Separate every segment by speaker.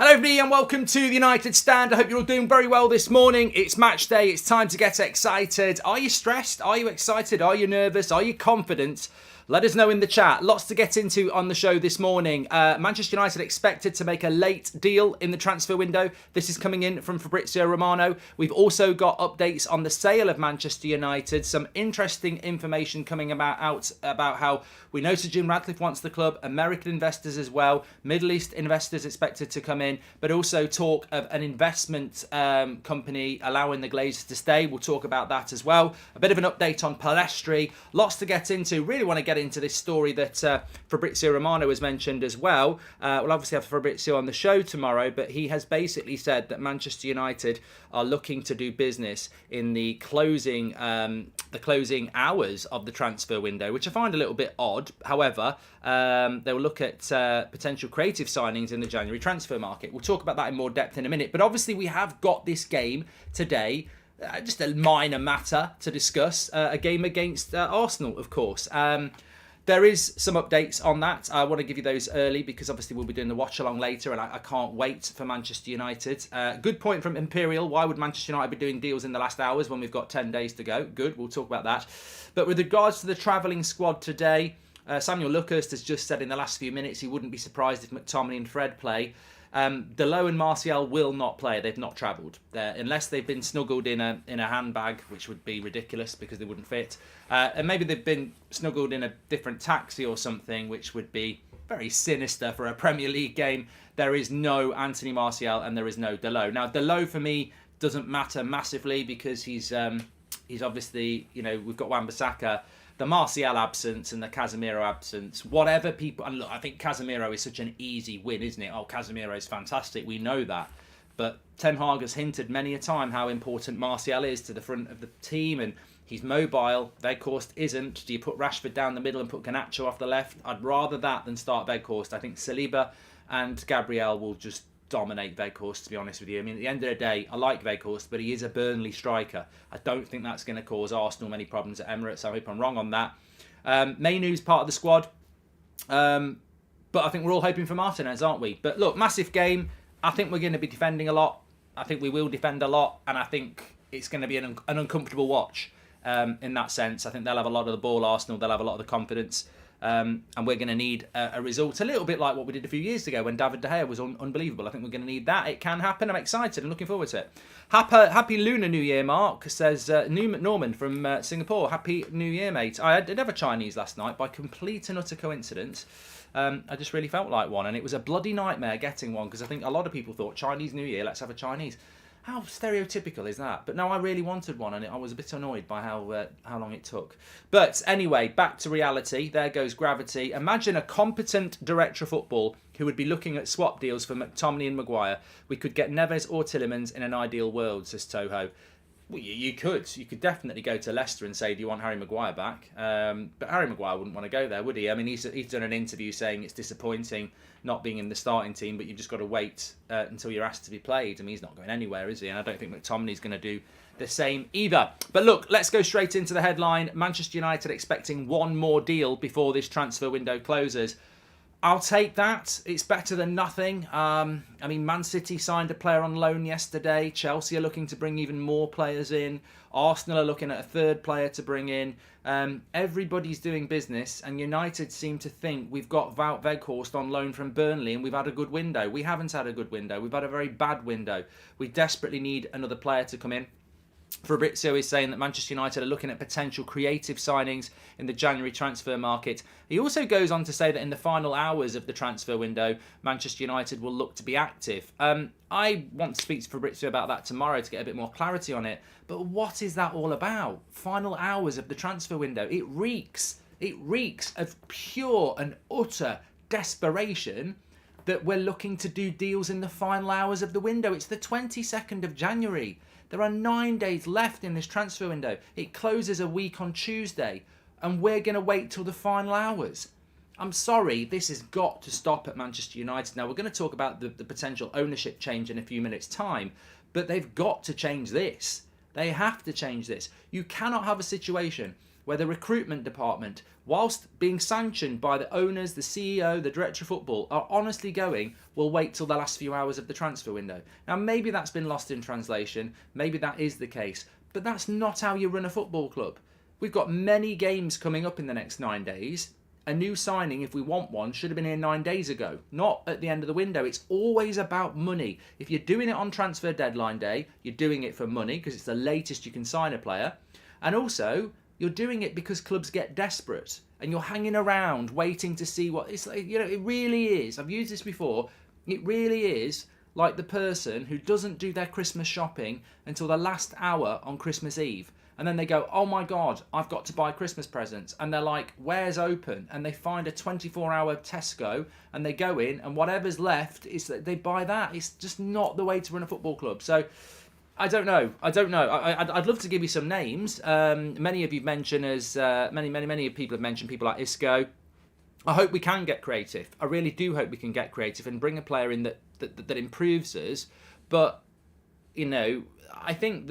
Speaker 1: Hello everybody and welcome to the United Stand. I hope you're all doing very well this morning. It's match day, it's time to get excited. Are you stressed? Are you excited? Are you nervous? Are you confident? Let us know in the chat. Lots to get into on the show this morning. Manchester United expected to make a late deal in the transfer window. This is coming in from Fabrizio Romano. We've also got updates on the sale of Manchester United. Some interesting information coming out about how we know Sir Jim Ratcliffe wants the club, American investors as well, Middle East investors expected to come in, but also talk of an investment company allowing the Glazers to stay. We'll talk about that as well. A bit of an update on Palestri. Lots to get into. Really want to get into this story that Fabrizio Romano has mentioned as well. We'll obviously have Fabrizio on the show tomorrow, but he has basically said that Manchester United are looking to do business in the closing hours of the transfer window, which I find a little bit odd. However, they will look at potential creative signings in the January transfer market. We'll talk about that in more depth in a minute. But obviously, we have got this game today. Just a minor matter to discuss. A game against Arsenal, of course. There is some updates on that. I want to give you those early because obviously we'll be doing the watch along later and I can't wait for Manchester United. Good point from Imperial. Why would Manchester United be doing deals in the last hours when we've got 10 days to go? Good, we'll talk about that. But with regards to the travelling squad today, Samuel Lucas has just said in the last few minutes he wouldn't be surprised if McTominay and Fred play. Delo and Martial will not play. They've not travelled unless they've been snuggled in a handbag, which would be ridiculous because they wouldn't fit. And maybe they've been snuggled in a different taxi or something, which would be very sinister for a Premier League game. There is no Anthony Martial and there is no Delo. Now Delo for me doesn't matter massively because he's obviously, you know, we've got Wan-Bissaka. The Martial absence and the Casemiro absence, whatever people... And look, I think Casemiro is such an easy win, isn't it? Oh, Casemiro is fantastic. We know that. But Ten Hag has hinted many a time how important Martial is to the front of the team. And he's mobile. Weghorst isn't. Do you put Rashford down the middle and put Garnacho off the left? I'd rather that than start Weghorst. I think Saliba and Gabriel will just dominate Weghorst, to be honest with you. I mean, at the end of the day, I like Weghorst, but he is a Burnley striker. I don't think that's going to cause Arsenal many problems at Emirates. I hope I'm wrong on that. Mainoo's part of the squad, but I think we're all hoping for Martinez, aren't we? But look, massive game. I think we're going to be defending a lot. I think we will defend a lot, and I think it's going to be an uncomfortable watch in that sense. I think they'll have a lot of the ball, Arsenal. They'll have a lot of the confidence. And we're going to need a result, a little bit like what we did a few years ago when David De Gea was unbelievable. I think we're going to need that. It can happen. I'm excited and looking forward to it. Happy Lunar New Year, Mark, says Norman from Singapore. Happy New Year, mate. I did have a Chinese last night by complete and utter coincidence. I just really felt like one, and it was a bloody nightmare getting one because I think a lot of people thought Chinese New Year, let's have a Chinese. How stereotypical is that? But no, I really wanted one, and I was a bit annoyed by how long it took. But anyway, back to reality. There goes gravity. Imagine a competent director of football who would be looking at swap deals for McTominay and Maguire. We could get Neves or Tielemans in an ideal world, says Toho. Well, you could definitely go to Leicester and say, do you want Harry Maguire back? But Harry Maguire wouldn't want to go there, would he? I mean, he's done an interview saying it's disappointing not being in the starting team, but you've just got to wait until you're asked to be played. I mean, he's not going anywhere, is he? And I don't think McTominay's going to do the same either. But look, let's go straight into the headline. Manchester United expecting one more deal before this transfer window closes. I'll take that. It's better than nothing. I mean, Man City signed a player on loan yesterday. Chelsea are looking to bring even more players in. Arsenal are looking at a third player to bring in. Everybody's doing business, and United seem to think we've got Wout Weghorst on loan from Burnley and we've had a good window. We haven't had a good window. We've had a very bad window. We desperately need another player to come in. Fabrizio is saying that Manchester United are looking at potential creative signings in the January transfer market. He also goes on to say that in the final hours of the transfer window, Manchester United will look to be active. I want to speak to Fabrizio about that tomorrow to get a bit more clarity on it. But what is that all about? Final hours of the transfer window. It reeks of pure and utter desperation that we're looking to do deals in the final hours of the window. It's the 22nd of January. There are 9 days left in this transfer window. It closes a week on Tuesday, and we're going to wait till the final hours. I'm sorry, this has got to stop at Manchester United. Now, we're going to talk about the potential ownership change in a few minutes' time, but they've got to change this. They have to change this. You cannot have a situation where the recruitment department, whilst being sanctioned by the owners, the CEO, the director of football, are honestly going, we'll wait till the last few hours of the transfer window. Now, maybe that's been lost in translation. Maybe that is the case. But that's not how you run a football club. We've got many games coming up in the next 9 days. A new signing, if we want one, should have been here 9 days ago, not at the end of the window. It's always about money. If you're doing it on transfer deadline day, you're doing it for money because it's the latest you can sign a player. And also, you're doing it because clubs get desperate and you're hanging around waiting to see what it's like. You know, it really is. I've used this before. It really is like the person who doesn't do their Christmas shopping until the last hour on Christmas Eve. And then they go, oh my God, I've got to buy Christmas presents. And they're like, where's open? And they find a 24-hour Tesco and they go in and whatever's left, is that they buy that. It's just not the way to run a football club. So I don't know. I'd love to give you some names. Many of you mentioned many people have mentioned people like Isco. I hope we can get creative. I really do hope we can get creative and bring a player in that improves us. But, you know, I think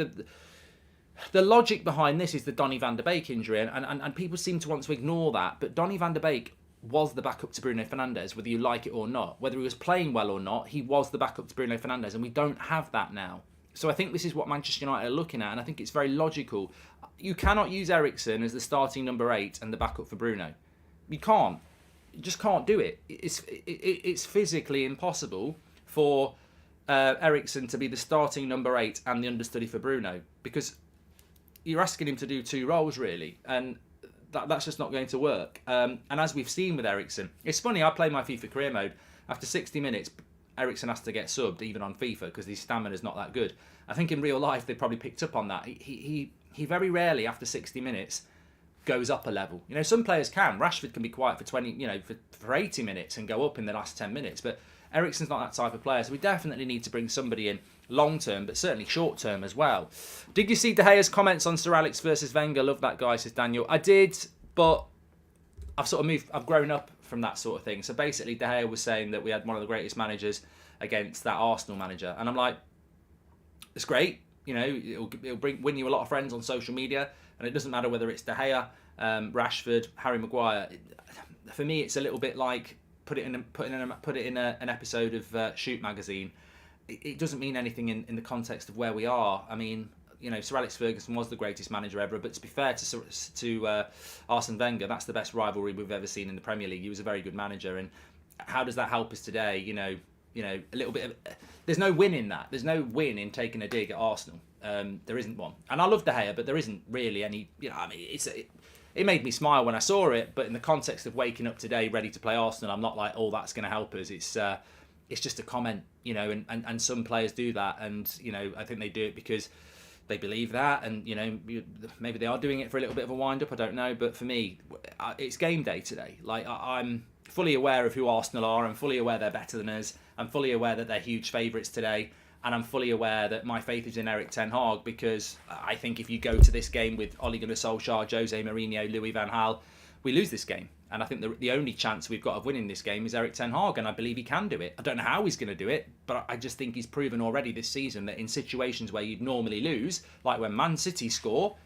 Speaker 1: the logic behind this is the Donny van der Beek injury, and people seem to want to ignore that. But Donny van der Beek was the backup to Bruno Fernandes, whether you like it or not. Whether he was playing well or not, he was the backup to Bruno Fernandes, and we don't have that now. So I think this is what Manchester United are looking at, and I think it's very logical. You cannot use Eriksen as the starting number 8 and the backup for Bruno. You can't. You just can't do it. It's physically impossible for Eriksen to be the starting number 8 and the understudy for Bruno, because you're asking him to do 2 roles, really, and that's just not going to work. And as we've seen with Eriksen, it's funny, I play my FIFA career mode. After 60 minutes, Eriksen has to get subbed, even on FIFA, because his stamina's not that good. I think in real life, they probably picked up on that. He very rarely, after 60 minutes, goes up a level. You know, some players can. Rashford can be quiet for 20, you know, for 80 minutes and go up in the last 10 minutes. But Eriksen's not that type of player, so we definitely need to bring somebody in long term, but certainly short term as well. Did you see De Gea's comments on Sir Alex versus Wenger? Love that guy, says Daniel. I did, but I've sort of moved. I've grown up from that sort of thing. So basically, De Gea was saying that we had one of the greatest managers against that Arsenal manager, and I'm like, it's great. You know, it'll win you a lot of friends on social media, and it doesn't matter whether it's De Gea, Rashford, Harry Maguire. For me, it's a little bit like put it in an episode of Shoot magazine. It doesn't mean anything in the context of where we are. I mean, you know, Sir Alex Ferguson was the greatest manager ever, but to be fair to Arsene Wenger, that's the best rivalry we've ever seen in the Premier League. He was a very good manager, and how does that help us today? You know, a little bit of, there's no win in that. There's no win in taking a dig at Arsenal. There isn't one. And I love De Gea, but there isn't really any. You know, I mean, it made me smile when I saw it, but in the context of waking up today ready to play Arsenal, I'm not like, oh, that's going to help us. It's just a comment, you know, and some players do that, and you know, I think they do it because they believe that, and you know, maybe they are doing it for a little bit of a wind up. I don't know, but for me, it's game day today. Like I'm fully aware of who Arsenal are. I'm fully aware they're better than us. I'm fully aware that they're huge favourites today, and I'm fully aware that my faith is in Erik ten Hag, because I think if you go to this game with Ole Gunnar Solskjaer, Jose Mourinho, Louis van Gaal, we lose this game. And I think the only chance we've got of winning this game is Erik ten Hag, and I believe he can do it. I don't know how he's going to do it, but I just think he's proven already this season that in situations where you'd normally lose, like when Man City score,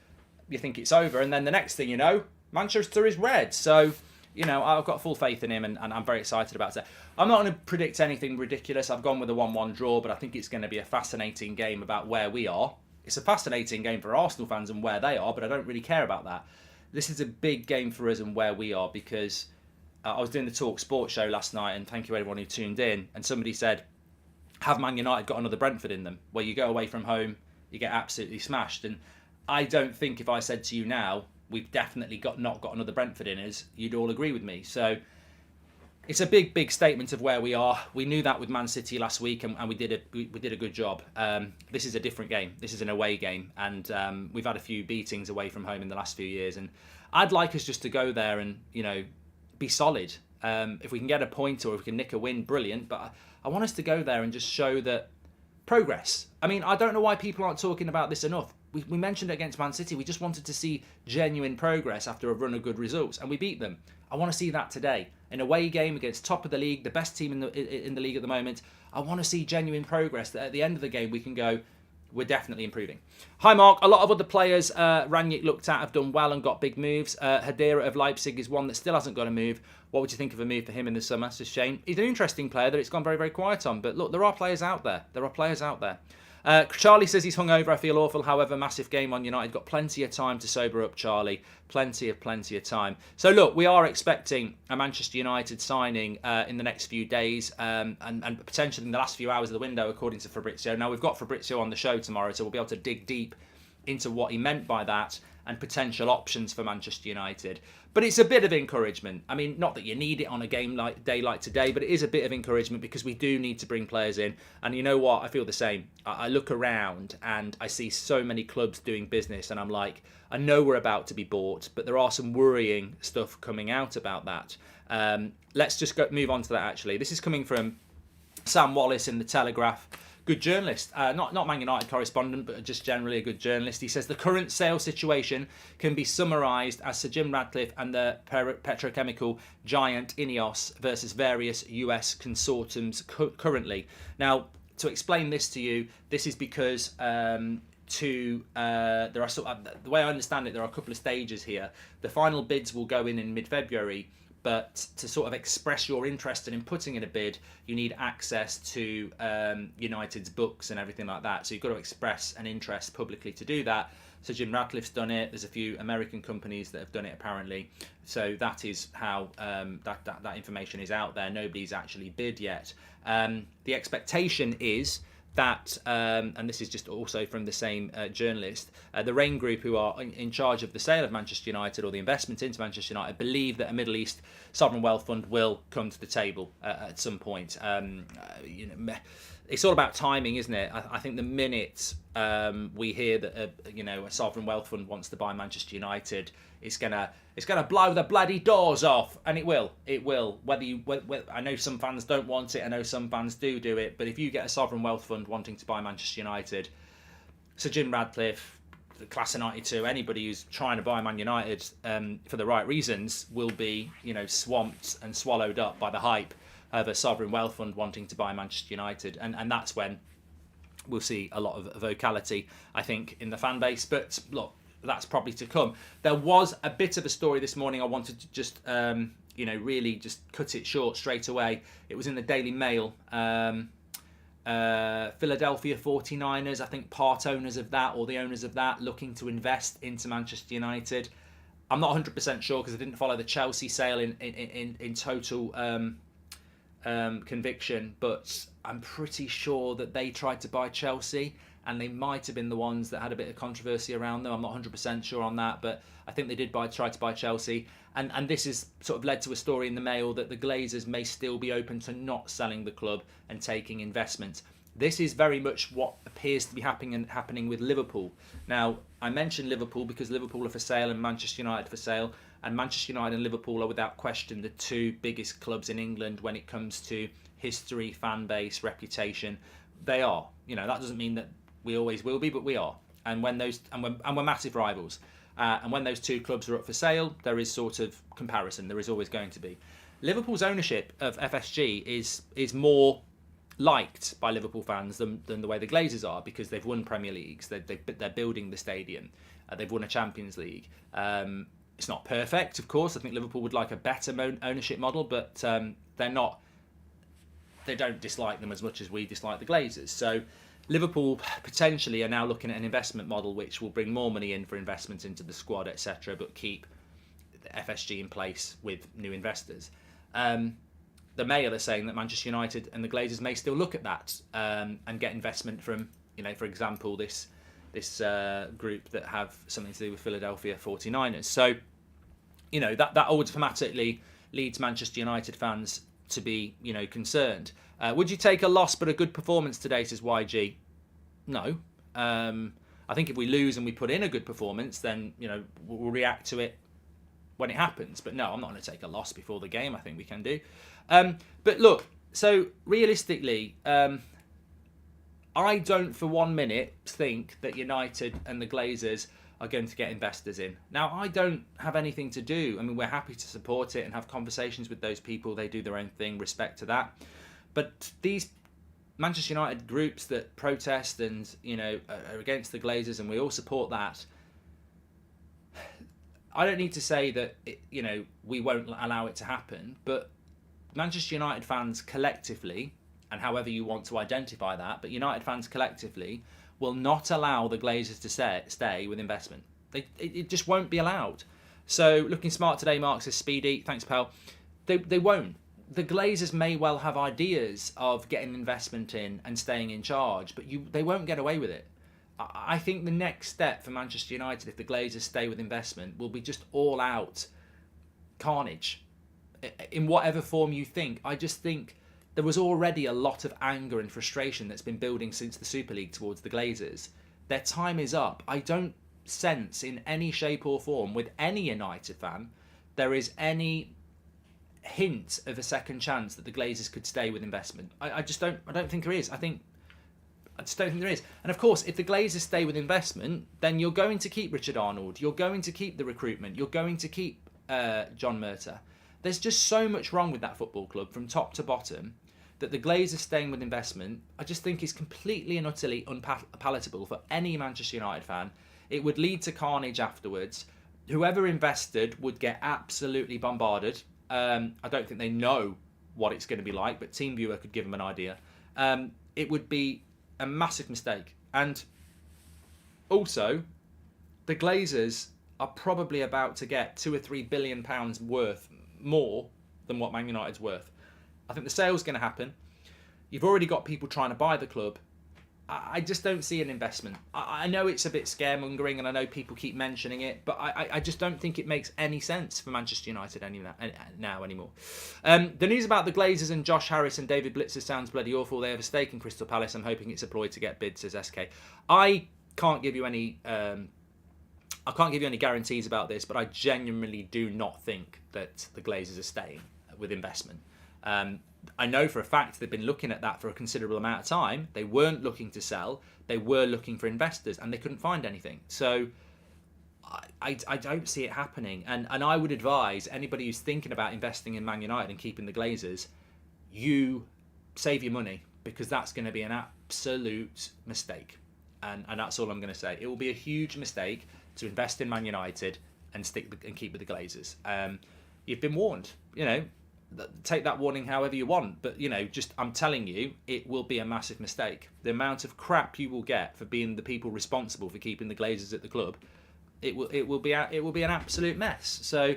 Speaker 1: you think it's over, and then the next thing you know, Manchester is red. So, you know, I've got full faith in him, and I'm very excited about it. I'm not going to predict anything ridiculous. I've gone with a 1-1 draw, but I think it's going to be a fascinating game about where we are. It's a fascinating game for Arsenal fans and where they are, but I don't really care about that. This is a big game for us and where we are, because I was doing the Talk Sports show last night, and thank you everyone who tuned in, and somebody said, have Man United got another Brentford in them, where you go away from home, you get absolutely smashed? And I don't think if I said to you now, we've definitely not got another Brentford in us, you'd all agree with me. So it's a big statement of where we are. We knew that with Man City last week, and we did a good job. This is a different game. This is an away game, and we've had a few beatings away from home in the last few years. And I'd like us just to go there and, you know, be solid. If we can get a point or if we can nick a win, brilliant. But I want us to go there and just show that progress. I mean, I don't know why people aren't talking about this enough. We mentioned it against Man City. We just wanted to see genuine progress after a run of good results, and we beat them. I want to see that today. An away game against top of the league, the best team in the league at the moment. I want to see genuine progress, that at the end of the game we can go, we're definitely improving. Hi, Mark. A lot of other players Rangnick looked at have done well and got big moves. Hadira of Leipzig is one that still hasn't got a move. What would you think of a move for him in the summer? It's a shame. He's an interesting player that it's gone very, very quiet on. But look, there are players out there. Charlie says he's hungover. I feel awful. However, massive game on United. Got plenty of time to sober up, Charlie. Plenty of time. So look, we are expecting a Manchester United signing in the next few days and potentially in the last few hours of the window, according to Fabrizio. Now, we've got Fabrizio on the show tomorrow, so we'll be able to dig deep into what he meant by that and potential options for Manchester United. But it's a bit of encouragement. I mean, not that you need it on a day like today, but it is a bit of encouragement because we do need to bring players in. And you know what? I feel the same. I look around and I see so many clubs doing business and I'm like, I know we're about to be bought, but there are some worrying stuff coming out about that. Let's just move on to that, actually. This is coming from Sam Wallace in The Telegraph. Good journalist, not Man United correspondent, but just generally a good journalist. He says the current sales situation can be summarised as Sir Jim Ratcliffe and the petrochemical giant Ineos versus various US consortiums currently. Now, to explain this to you, this is because the way I understand it, there are a couple of stages here. The final bids will go in mid-February. But to sort of express your interest in putting in a bid, you need access to United's books and everything like that. So you've got to express an interest publicly to do that. So Jim Ratcliffe's done it. There's a few American companies that have done it apparently. So that is how that information is out there. Nobody's actually bid yet. The expectation is that, and this is just also from the same journalist, the Rain Group, who are in charge of the sale of Manchester United or the investment into Manchester United, believe that a Middle East sovereign wealth fund will come to the table at some point. It's all about timing, isn't it? I think the minute we hear that a sovereign wealth fund wants to buy Manchester United, it's gonna blow the bloody doors off, and it will. Whether I know some fans don't want it, I know some fans do it, but if you get a sovereign wealth fund wanting to buy Manchester United, Sir Jim Ratcliffe, the class of '92, anybody who's trying to buy Man United for the right reasons will be swamped and swallowed up by the hype of a sovereign wealth fund wanting to buy Manchester United, and that's when we'll see a lot of vocality, I think, in the fan base. But look, that's probably to come. There was a bit of a story this morning I wanted to just really just cut it short straight away. It was in the Daily Mail. Philadelphia 49ers, I think part owners of that, or the owners of that, looking to invest into Manchester United. I'm not 100% sure because I didn't follow the Chelsea sale in total conviction, but I'm pretty sure that they tried to buy Chelsea, and they might have been the ones that had a bit of controversy around them. I'm not 100% sure on that, but I think they did try to buy Chelsea. And this has sort of led to a story in the Mail that the Glazers may still be open to not selling the club and taking investment. This is very much what appears to be happening with Liverpool. Now, I mentioned Liverpool because Liverpool are for sale and Manchester United for sale. And Manchester United and Liverpool are without question the two biggest clubs in England when it comes to history, fan base, reputation. They are. That doesn't mean that we always will be, but we are. And we're massive rivals. And when those two clubs are up for sale, there is sort of comparison. There is always going to be. Liverpool's ownership of FSG is more liked by Liverpool fans than the way the Glazers are, because they've won Premier Leagues. They're building the stadium. They've won a Champions League. It's not perfect, of course. I think Liverpool would like a better ownership model, but they're not. They don't dislike them as much as we dislike the Glazers. So Liverpool potentially are now looking at an investment model which will bring more money in for investment into the squad, etc., but keep the FSG in place with new investors. The Mail are saying that Manchester United and the Glazers may still look at that and get investment from, for example, this group that have something to do with Philadelphia 49ers. So, that automatically leads Manchester United fans to be, concerned. Would you take a loss but a good performance today, says YG? No. I think if we lose and we put in a good performance, then, we'll react to it when it happens. But no, I'm not going to take a loss before the game. I think we can do. But look, so realistically, I don't for 1 minute think that United and the Glazers are going to get investors in. Now, I don't have anything to do. I mean, we're happy to support it and have conversations with those people. They do their own thing, respect to that. But these Manchester United groups that protest and, you know, are against the Glazers, and we all support that. I don't need to say that, you know, we won't allow it to happen, but Manchester United fans collectively, and however you want to identify that, but United fans collectively will not allow the Glazers to stay with investment. It just won't be allowed. So, looking smart today, Mark says, Speedy, thanks, pal. They won't. The Glazers may well have ideas of getting investment in and staying in charge, but they won't get away with it. I think the next step for Manchester United, if the Glazers stay with investment, will be just all out carnage in whatever form you think. I just think there was already a lot of anger and frustration that's been building since the Super League towards the Glazers. Their time is up. I don't sense in any shape or form with any United fan there is any hint of a second chance that the Glazers could stay with investment. I don't think there is. I just don't think there is. And of course, if the Glazers stay with investment, then you're going to keep Richard Arnold. You're going to keep the recruitment. You're going to keep John Murtagh. There's just so much wrong with that football club from top to bottom that the Glazers staying with investment, I just think is completely and utterly unpalatable for any Manchester United fan. It would lead to carnage afterwards. Whoever invested would get absolutely bombarded. I don't think they know what it's going to be like, but TeamViewer could give them an idea. It would be a massive mistake. And also, the Glazers are probably about to get £2 or £3 billion worth more than what Man United's worth. I think the sale's going to happen. You've already got people trying to buy the club. I just don't see an investment. I know it's a bit scaremongering, and I know people keep mentioning it, but I just don't think it makes any sense for Manchester United now anymore. The news about the Glazers and Josh Harris and David Blitzer sounds bloody awful. They have a stake in Crystal Palace. I'm hoping it's a ploy to get bids, says SK. I can't give you any guarantees about this, but I genuinely do not think that the Glazers are staying with investment. I know for a fact they've been looking at that for a considerable amount of time. They weren't looking to sell. They were looking for investors, and they couldn't find anything. So I don't see it happening. And I would advise anybody who's thinking about investing in Man United and keeping the Glazers, you save your money, because that's going to be an absolute mistake. And that's all I'm going to say. It will be a huge mistake to invest in Man United and keep with the Glazers. You've been warned, you know. Take that warning however you want, but you know, just I'm telling you, it will be a massive mistake. The amount of crap you will get for being the people responsible for keeping the Glazers at the club, it will be an absolute mess. So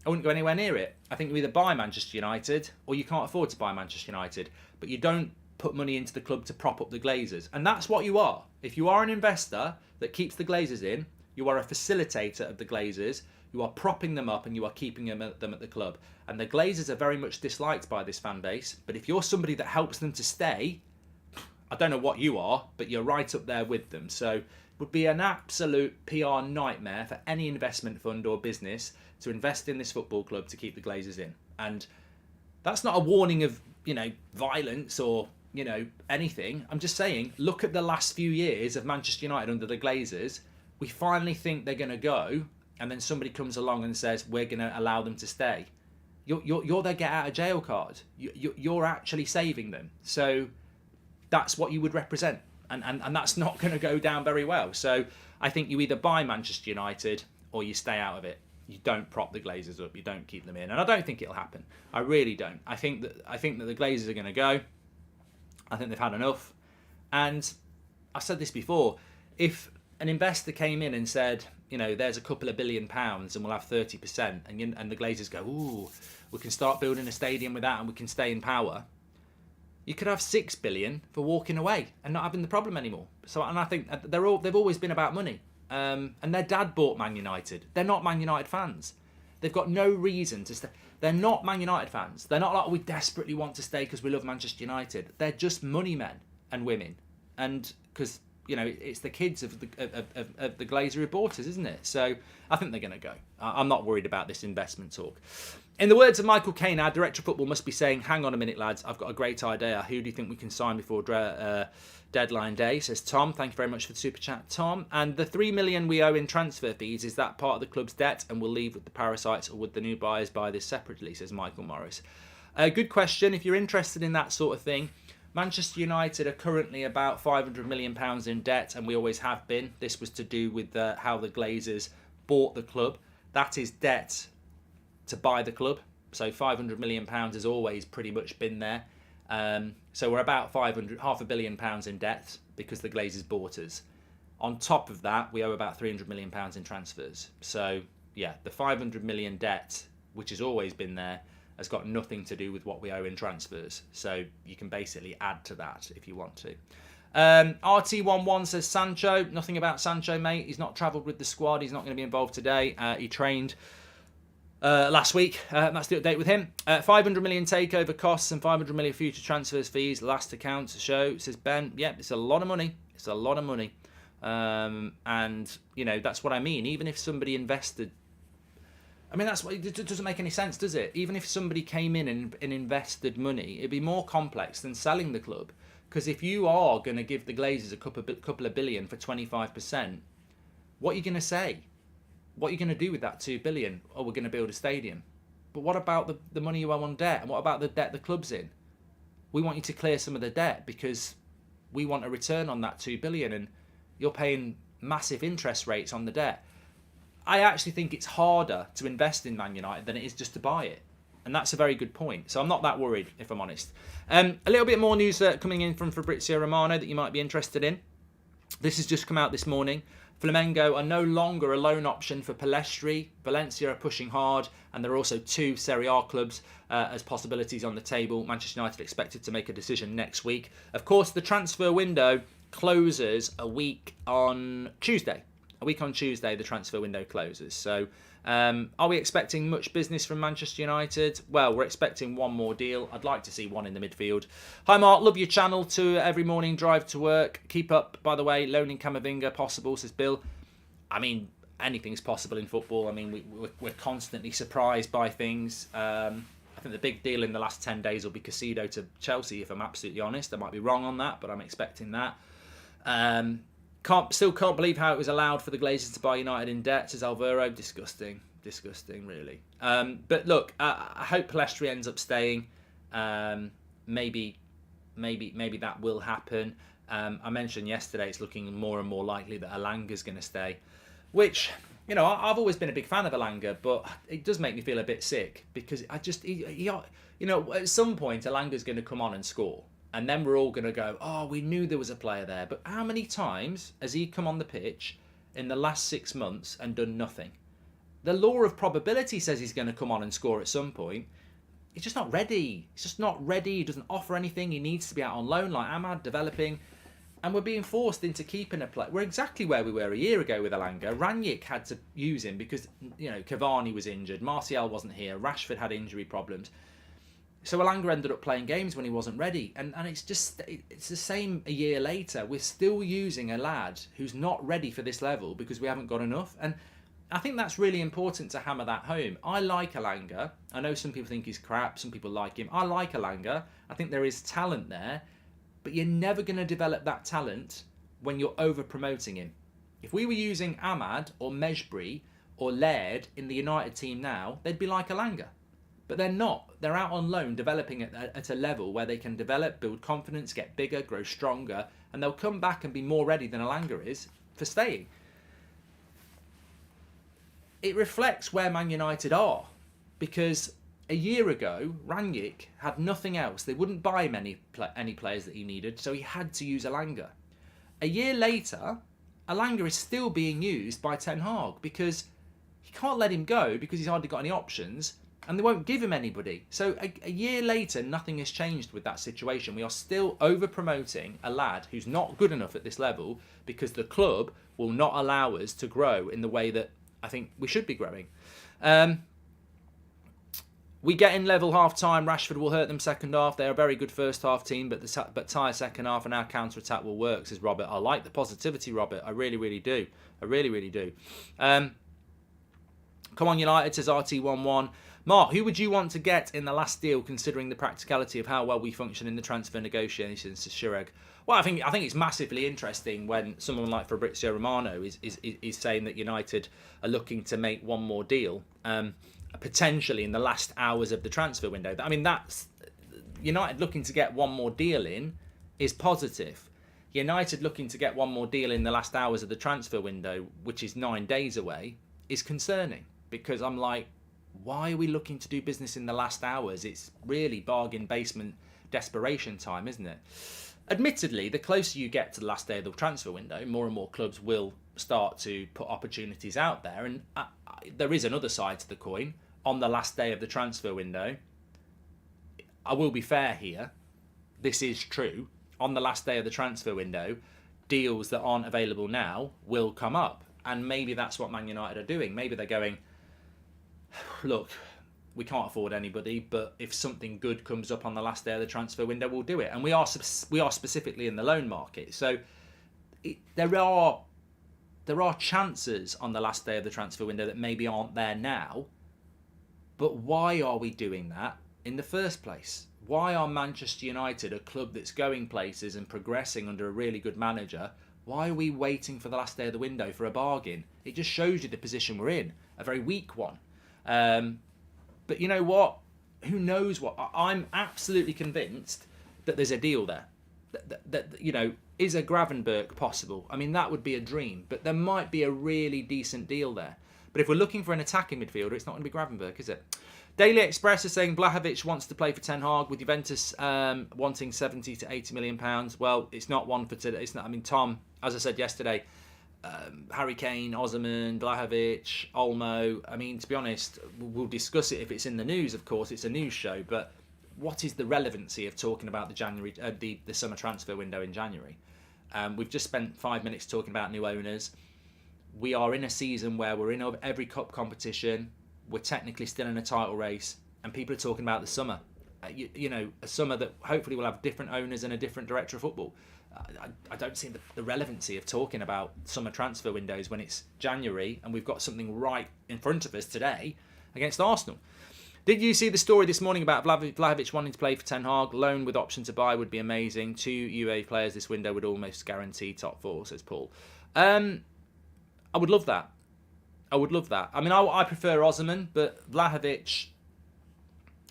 Speaker 1: I wouldn't go anywhere near it. I think you either buy Manchester United or you can't afford to buy Manchester United, but you don't put money into the club to prop up the Glazers, and that's what you are. If you are an investor that keeps the Glazers in, you are a facilitator of the Glazers. You are propping them up and you are keeping them at the club. And the Glazers are very much disliked by this fan base. But if you're somebody that helps them to stay, I don't know what you are, but you're right up there with them. So it would be an absolute PR nightmare for any investment fund or business to invest in this football club to keep the Glazers in. And that's not a warning of, you know, violence or, you know, anything. I'm just saying, look at the last few years of Manchester United under the Glazers. We finally think they're going to go, and then somebody comes along and says, we're going to allow them to stay. You're their get out of jail card. You're actually saving them. So that's what you would represent. And that's not going to go down very well. So I think you either buy Manchester United or you stay out of it. You don't prop the Glazers up. You don't keep them in. And I don't think it'll happen. I really don't. I think that the Glazers are going to go. I think they've had enough. And I've said this before. If an investor came in and said, you know, there's a couple of £1 billion and we'll have 30%, and the Glazers go, ooh, we can start building a stadium with that and we can stay in power. You could have £6 billion for walking away and not having the problem anymore. So, and I think they've always been about money. And their dad bought Man United. They're not Man United fans. They've got no reason to stay. They're not Man United fans. They're not like, we desperately want to stay because we love Manchester United. They're just money men and women, and because, you know, it's the kids of the Glazer who bought us, isn't it? So I think they're going to go. I'm not worried about this investment talk. In the words of Michael Caine, our director of football must be saying, hang on a minute, lads, I've got a great idea. Who do you think we can sign before deadline day? Says Tom. Thank you very much for the super chat, Tom. And the £3 million we owe in transfer fees, is that part of the club's debt and will leave with the parasites, or would the new buyers buy this separately? Says Michael Morris. Good question. If you're interested in that sort of thing, Manchester United are currently about £500 million in debt, and we always have been. This was to do with how the Glazers bought the club. That is debt to buy the club. So £500 million has always pretty much been there. So we're about £500 million in debt because the Glazers bought us. On top of that, we owe about £300 million in transfers. So yeah, the 500 million debt, which has always been there, has got nothing to do with what we owe in transfers. So you can basically add to that if you want to. RT11 says Sancho. Nothing about Sancho, mate. He's not travelled with the squad. He's not going to be involved today. He trained last week. That's the update with him. 500 million takeover costs and 500 million future transfers fees. Last accounts show, says Ben. Yep, it's a lot of money. It's a lot of money. And, you know, that's what I mean. Even if somebody invested... I mean, that's what it doesn't make any sense, does it? Even if somebody came in and invested money, it'd be more complex than selling the club. Because if you are going to give the Glazers a couple of billion for 25%, what are you going to say? What are you going to do with that 2 billion? Oh, we're going to build a stadium. But what about the money you owe on debt? And what about the debt the club's in? We want you to clear some of the debt because we want a return on that 2 billion, and you're paying massive interest rates on the debt. I actually think it's harder to invest in Man United than it is just to buy it. And that's a very good point. So I'm not that worried, if I'm honest. A little bit more news coming in from Fabrizio Romano that you might be interested in. This has just come out this morning. Flamengo are no longer a loan option for Palestri. Valencia are pushing hard, and there are also 2 Serie A clubs as possibilities on the table. Manchester United expected to make a decision next week. Of course, the transfer window closes a week on Tuesday. A week on Tuesday, the transfer window closes. So are we expecting much business from Manchester United? Well, we're expecting one more deal. I'd like to see one in the midfield. Hi, Mark. Love your channel to every morning drive to work. Keep up, by the way. Loaning Camavinga possible, says Bill. I mean, anything's possible in football. I mean, we're constantly surprised by things. I think the big deal in the last 10 days will be Caicedo to Chelsea, if I'm absolutely honest. I might be wrong on that, but I'm expecting that. Still can't believe how it was allowed for the Glazers to buy United in debt, says Alvaro. Disgusting, really. But look, I hope Palestri ends up staying. Maybe that will happen. I mentioned yesterday it's looking more and more likely that Alanga's going to stay, which, you know, I've always been a big fan of Alanga, but it does make me feel a bit sick because you know, at some point Alanga's going to come on and score. And then we're all going to go, oh, we knew there was a player there. But how many times has he come on the pitch in the last 6 months and done nothing? The law of probability says he's going to come on and score at some point. He's just not ready. He's just not ready. He doesn't offer anything. He needs to be out on loan like Ahmad, developing. And we're being forced into keeping a player. We're exactly where we were a year ago with Alanga. Ranić had to use him because, you know, Cavani was injured. Martial wasn't here. Rashford had injury problems. So Alanga ended up playing games when he wasn't ready. And it's the same a year later. We're still using a lad who's not ready for this level because we haven't got enough. And I think that's really important to hammer that home. I like Alanga. I know some people think he's crap. Some people like him. I like Alanga. I think there is talent there. But you're never going to develop that talent when you're over-promoting him. If we were using Ahmad or Mejbri or Laird in the United team now, they'd be like Alanga. But they're not. They're out on loan, developing at a level where they can develop, build confidence, get bigger, grow stronger, and they'll come back and be more ready than Alanga is for staying. It reflects where Man United are, because a year ago, Ranić had nothing else. They wouldn't buy him any players that he needed, so he had to use Alanga. A year later, Alanga is still being used by Ten Hag because he can't let him go because he's hardly got any options. And they won't give him anybody. So a year later, nothing has changed with that situation. We are still over-promoting a lad who's not good enough at this level because the club will not allow us to grow in the way that I think we should be growing. We get in level half-time. Rashford will hurt them second half. They're a very good first-half team, but tie second half and our counter-attack will work, says Robert. I like the positivity, Robert. I really, really do. I really, really do. Come on, United, says RT11. Mark, who would you want to get in the last deal, considering the practicality of how well we function in the transfer negotiations to Chirag? Well, I think it's massively interesting when someone like Fabrizio Romano is saying that United are looking to make one more deal, potentially in the last hours of the transfer window. I mean, that's United looking to get one more deal in. is positive. United looking to get one more deal in the last hours of the transfer window, which is 9 days away, is concerning, because I'm like, why are we looking to do business in the last hours? It's really bargain basement desperation time, isn't it? Admittedly, the closer you get to the last day of the transfer window, more and more clubs will start to put opportunities out there. And there is another side to the coin. On the last day of the transfer window, I will be fair here, this is true. On the last day of the transfer window, deals that aren't available now will come up. And maybe that's what Man United are doing. Maybe they're going, look, we can't afford anybody, but if something good comes up on the last day of the transfer window, we'll do it. And we are specifically in the loan market. So there are chances on the last day of the transfer window that maybe aren't there now. But why are we doing that in the first place? Why are Manchester United, a club that's going places and progressing under a really good manager, why are we waiting for the last day of the window for a bargain? It just shows you the position we're in, a very weak one. But you know what? Who knows what? I'm absolutely convinced that there's a deal there. That you know, is a Gravenberch possible? I mean, that would be a dream, but there might be a really decent deal there. But if we're looking for an attacking midfielder, it's not going to be Gravenberch, is it? Daily Express is saying Vlahovic wants to play for Ten Hag, with Juventus wanting 70 to 80 million pounds. Well, it's not one for today. It's not. I mean, Tom, as I said yesterday, Harry Kane, Osimhen, Vlahovic, Olmo. I mean, to be honest, we'll discuss it if it's in the news. Of course, it's a news show. But what is the relevancy of talking about the summer transfer window in January? We've just spent 5 minutes talking about new owners. We are in a season where we're in every cup competition. We're technically still in a title race, and people are talking about the summer. You know, a summer that hopefully will have different owners and a different director of football. I don't see the relevancy of talking about summer transfer windows when it's January and we've got something right in front of us today against Arsenal. Did you see the story this morning about Vlahovic wanting to play for Ten Hag? Loan with option to buy would be amazing. 2 UA players this window would almost guarantee top 4, says Paul. I would love that. I would love that. I mean, I prefer Osimhen, but Vlahovic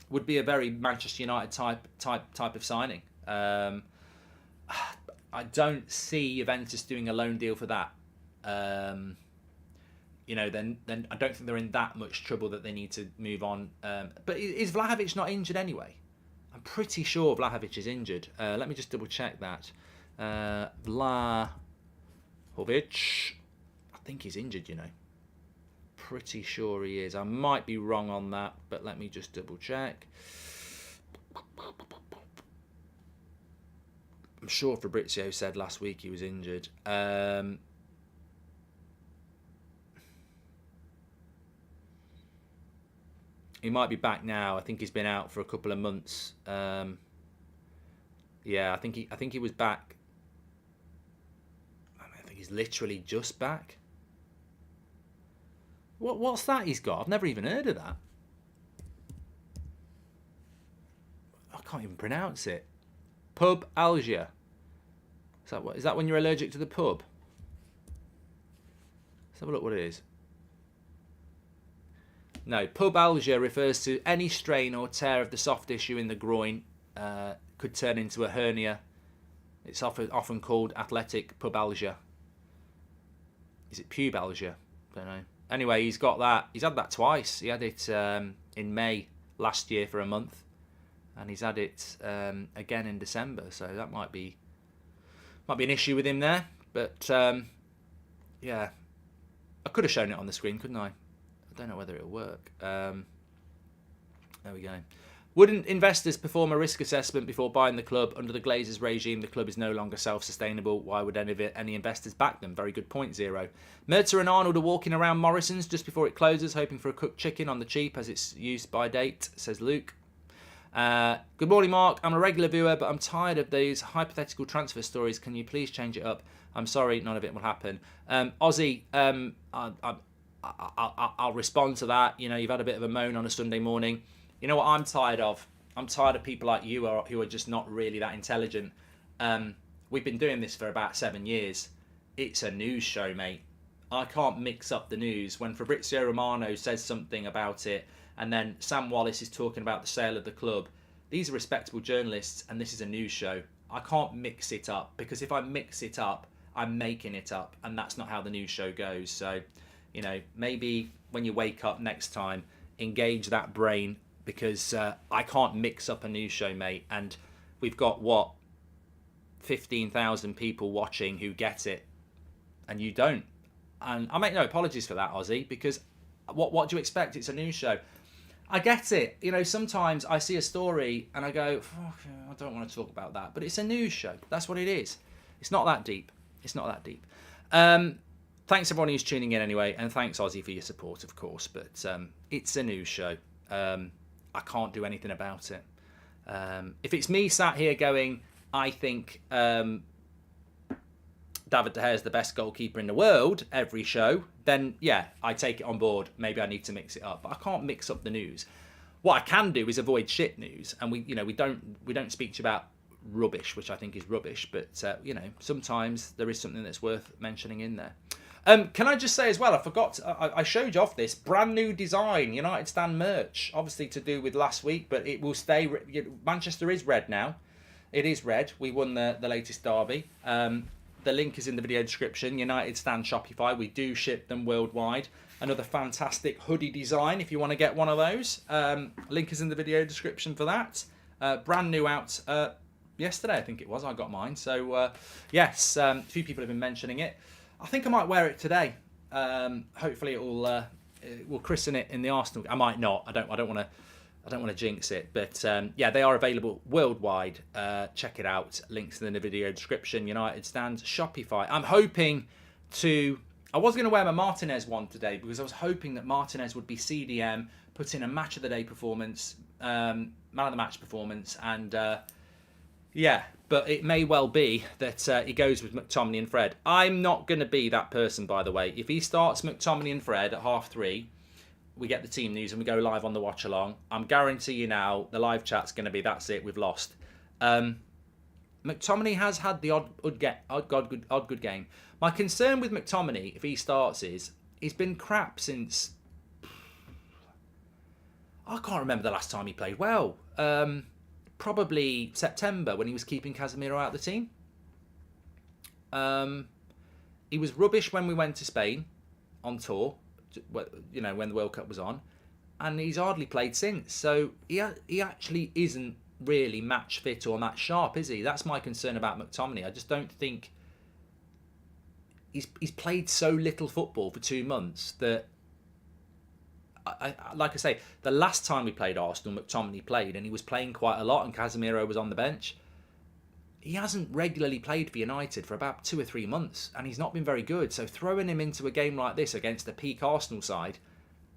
Speaker 1: would be a very Manchester United type of signing. I don't see Juventus doing a loan deal for that. You know, then I don't think they're in that much trouble that they need to move on. But is Vlahovic not injured anyway? I'm pretty sure Vlahovic is injured. Let me just double check that. Vlahovic, I think he's injured, you know. Pretty sure he is. I might be wrong on that, but let me just double check. I'm sure Fabrizio said last week he was injured. He might be back now. I think he's been out for a couple of months. Yeah, I think he was back. I think he's literally just back. What's that he's got? I've never even heard of that. I can't even pronounce it. Pubalgia. Is that when you're allergic to the pub? Let's have a look what it is. No, pubalgia refers to any strain or tear of the soft tissue in the groin. Could turn into a hernia. It's often called athletic pubalgia. Is it pubalgia? Don't know. Anyway, he's got that. He's had that twice. He had it in May last year for a month, and he's had it again in December. So that might be an issue with him there. But yeah, I could have shown it on the screen, couldn't I? I don't know whether it'll work. There we go. Wouldn't investors perform a risk assessment before buying the club? Under the Glazers regime, the club is no longer self-sustainable. Why would any investors back them? Very good point, Zero. Mertz and Arnold are walking around Morrison's just before it closes, hoping for a cooked chicken on the cheap as it's used by date, says Luke. Good morning, Mark. I'm a regular viewer, but I'm tired of these hypothetical transfer stories. Can you please change it up? I'm sorry, none of it will happen. Ozzy, I'll respond to that. You know, you've had a bit of a moan on a Sunday morning. You know what I'm tired of? I'm tired of people like you who are just not really that intelligent. We've been doing this for about 7 years. It's a news show, mate. I can't mix up the news. When Fabrizio Romano says something about it, and then Sam Wallace is talking about the sale of the club, these are respectable journalists, and this is a news show. I can't mix it up, because if I mix it up, I'm making it up, and that's not how the news show goes. So, you know, maybe when you wake up next time, engage that brain, because I can't mix up a news show, mate. And we've got, what, 15,000 people watching who get it, and you don't. And I make no apologies for that, Ozzy, because what do you expect? It's a news show. I get it. You know, sometimes I see a story and I go, I don't want to talk about that. But it's a news show. That's what it is. It's not that deep. It's not that deep. Thanks everyone who's tuning in anyway. And thanks, Ozzy, for your support, of course. But it's a news show. I can't do anything about it. If it's me sat here going, I think David De Gea is the best goalkeeper in the world every show, then yeah, I take it on board. Maybe I need to mix it up, but I can't mix up the news. What I can do is avoid shit news, and we don't speak to you about rubbish, which I think is rubbish. But you know, sometimes there is something that's worth mentioning in there. Can I just say as well, I forgot, I showed you off this brand new design, United Stand merch, obviously to do with last week, but it will stay. Manchester is red now. It is red. We won the latest derby. The link is in the video description. United Stand Shopify. We do ship them worldwide. Another fantastic hoodie design if you want to get one of those. Link is in the video description for that. Brand new out yesterday, I think it was. I got mine. So, yes, a few people have been mentioning it. I think I might wear it today. Hopefully it will christen it in the Arsenal. I might not. I don't want to jinx it, but yeah, they are available worldwide. Check it out. Links in the video description. United Stand Shopify. I'm hoping to. I was going to wear my Martinez one today because I was hoping that Martinez would be CDM, put in a match of the day performance, man of the match performance, and yeah. But it may well be that he goes with McTominay and Fred. I'm not going to be that person, by the way. If he starts McTominay and Fred at 3:30. We get the team news and we go live on the watch along. I'm guarantee you now, the live chat's going to be, that's it, we've lost. McTominay has had the odd good game. My concern with McTominay, if he starts, is he's been crap since. I can't remember the last time he played well. Probably September when he was keeping Casemiro out of the team. He was rubbish when we went to Spain on tour. You know, when the World Cup was on, and he's hardly played since. So he actually isn't really match fit or match sharp, is he? That's my concern about McTominay. I just don't think he's played so little football for 2 months that like I say, the last time we played Arsenal, McTominay played, and he was playing quite a lot, and Casemiro was on the bench. He hasn't regularly played for United for about 2 or 3 months, and he's not been very good. So throwing him into a game like this against a peak Arsenal side,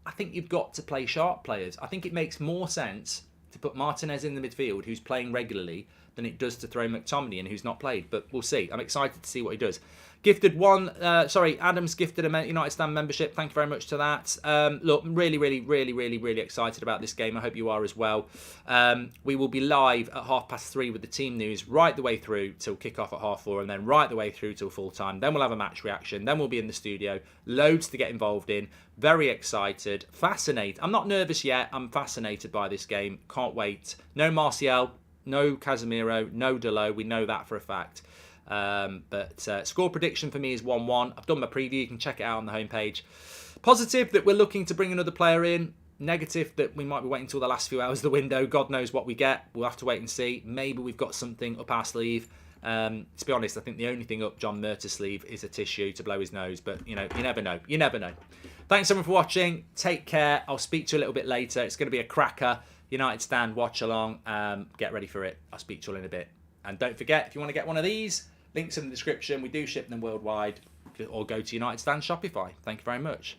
Speaker 1: I think you've got to play sharp players. I think it makes more sense to put Martinez in the midfield, who's playing regularly, than it does to throw McTominay in, who's not played. But we'll see. I'm excited to see what he does. Adam's gifted a United Stand membership. Thank you very much to that. Look, I'm really excited about this game. I hope you are as well. We will be live at 3:30 with the team news right the way through till kick-off at 4:30, and then right the way through till full-time. Then we'll have a match reaction. Then we'll be in the studio. Loads to get involved in. Very excited. Fascinated. I'm not nervous yet. I'm fascinated by this game. Can't wait. No Martial. No Casemiro. No Delo. We know that for a fact. But score prediction for me is 1-1. I've done my preview. You can check it out on the homepage. Positive that we're looking to bring another player in. Negative that we might be waiting until the last few hours of the window. God knows what we get. We'll have to wait and see. Maybe we've got something up our sleeve. To be honest, I think the only thing up John Murtaugh's sleeve is a tissue to blow his nose. But, you know, you never know. You never know. Thanks, everyone, for watching. Take care. I'll speak to you a little bit later. It's going to be a cracker. United Stand watch along. Get ready for it. I'll speak to you all in a bit. And don't forget, if you want to get one of these, links in the description. We do ship them worldwide, or go to United Stand Shopify. Thank you very much.